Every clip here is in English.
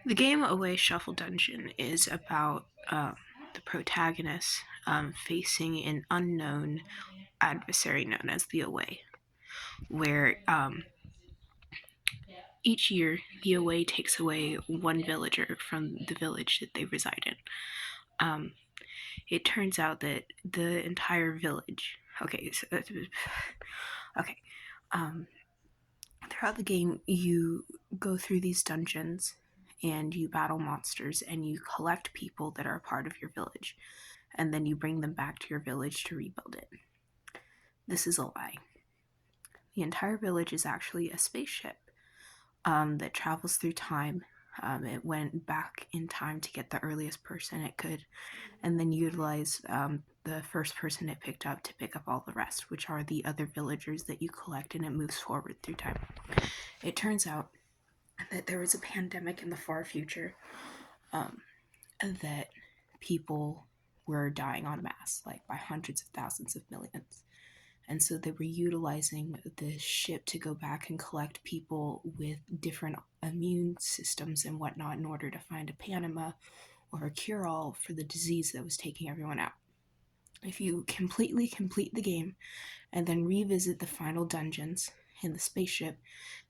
The game Away Shuffle Dungeon is about the protagonist facing an unknown adversary known as the Away, where each year the Away takes away one villager from the village that they reside in. Um, it turns out that the entire village. Okay. Um, Throughout the game, you go through these dungeons and you battle monsters and you collect people that are a part of your village, and then you bring them back to your village to rebuild it. This is a lie. The entire village is actually a spaceship that travels through time. It went back in time to get the earliest person it could, and then utilized the first person it picked up to pick up all the rest, which are the other villagers that you collect, and it moves forward through time. It turns out that there was a pandemic in the far future, that people were dying en masse, like by hundreds of thousands of millions. And so they were utilizing the ship to go back and collect people with different immune systems and whatnot in order to find a Panama or a cure all for the disease that was taking everyone out. If you completely complete the game and then revisit the final dungeons in the spaceship,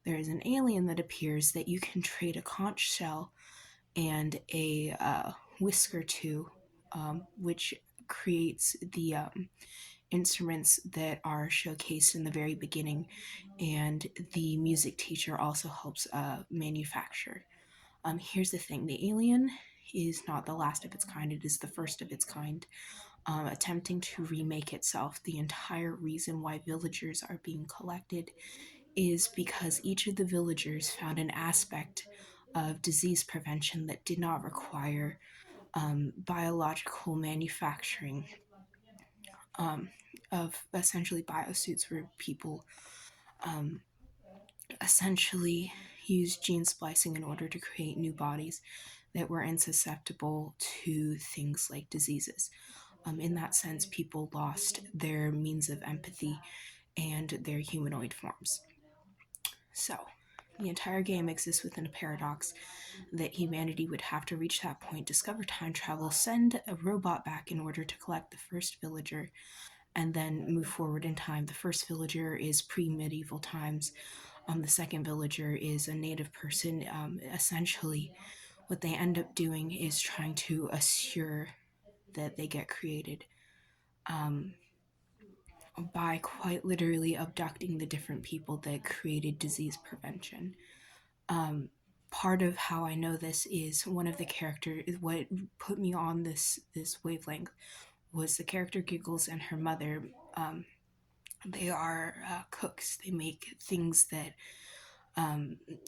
there is an alien that appears that you can trade a conch shell and a whisker to, which creates the instruments that are showcased in the very beginning, and the music teacher also helps manufacture. Here's the thing: the alien is not the last of its kind; it is the first of its kind. Attempting to remake itself. The entire reason why villagers are being collected is because each of the villagers found an aspect of disease prevention that did not require biological manufacturing of essentially biosuits, where people essentially used gene splicing in order to create new bodies that were insusceptible to things like diseases. In that sense, people lost their means of empathy and their humanoid forms. So, the entire game exists within a paradox that humanity would have to reach that point, discover time travel, send a robot back in order to collect the first villager, and then move forward in time. The first villager is pre-medieval times. The second villager is a native person. Essentially, what they end up doing is trying to assure that they get created by quite literally abducting the different people that created disease prevention. Part of how I know this is one of the characters. What put me on this wavelength was the character Giggles and her mother. They are cooks. They make things that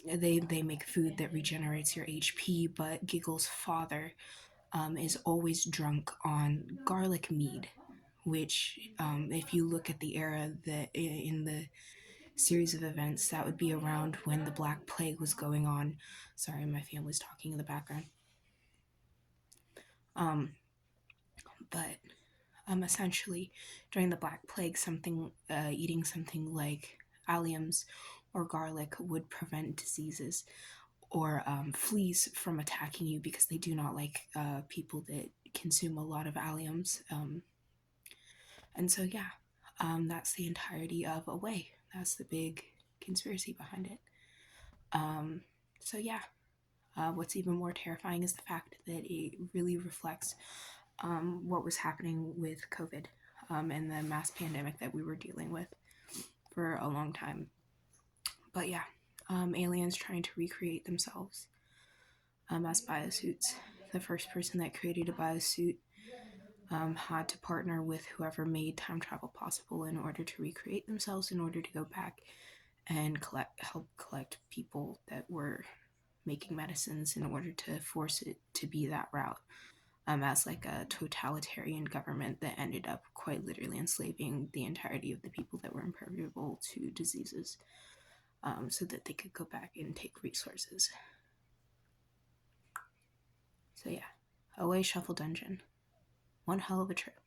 they make food that regenerates your HP. But Giggles' father is always drunk on garlic mead, which, if you look at the era that in the series of events, that would be around when the Black Plague was going on. Sorry, my family's talking in the background. But essentially, during the Black Plague, eating something like alliums or garlic would prevent diseases or fleas from attacking you, because they do not like people that consume a lot of alliums. And so, yeah, that's the entirety of Away. That's the big conspiracy behind it. So, yeah, what's even more terrifying is the fact that it really reflects what was happening with COVID and the mass pandemic that we were dealing with for a long time. But yeah, aliens trying to recreate themselves as biosuits. The first person that created a biosuit had to partner with whoever made time travel possible in order to recreate themselves, in order to go back and help collect people that were making medicines in order to force it to be that route, as like a totalitarian government that ended up quite literally enslaving the entirety of the people that were impermeable to diseases, so that they could go back and take resources. So yeah, Away Shuffle Dungeon. One hell of a trip.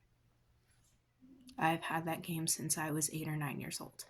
I've had that game since I was 8 or 9 years old.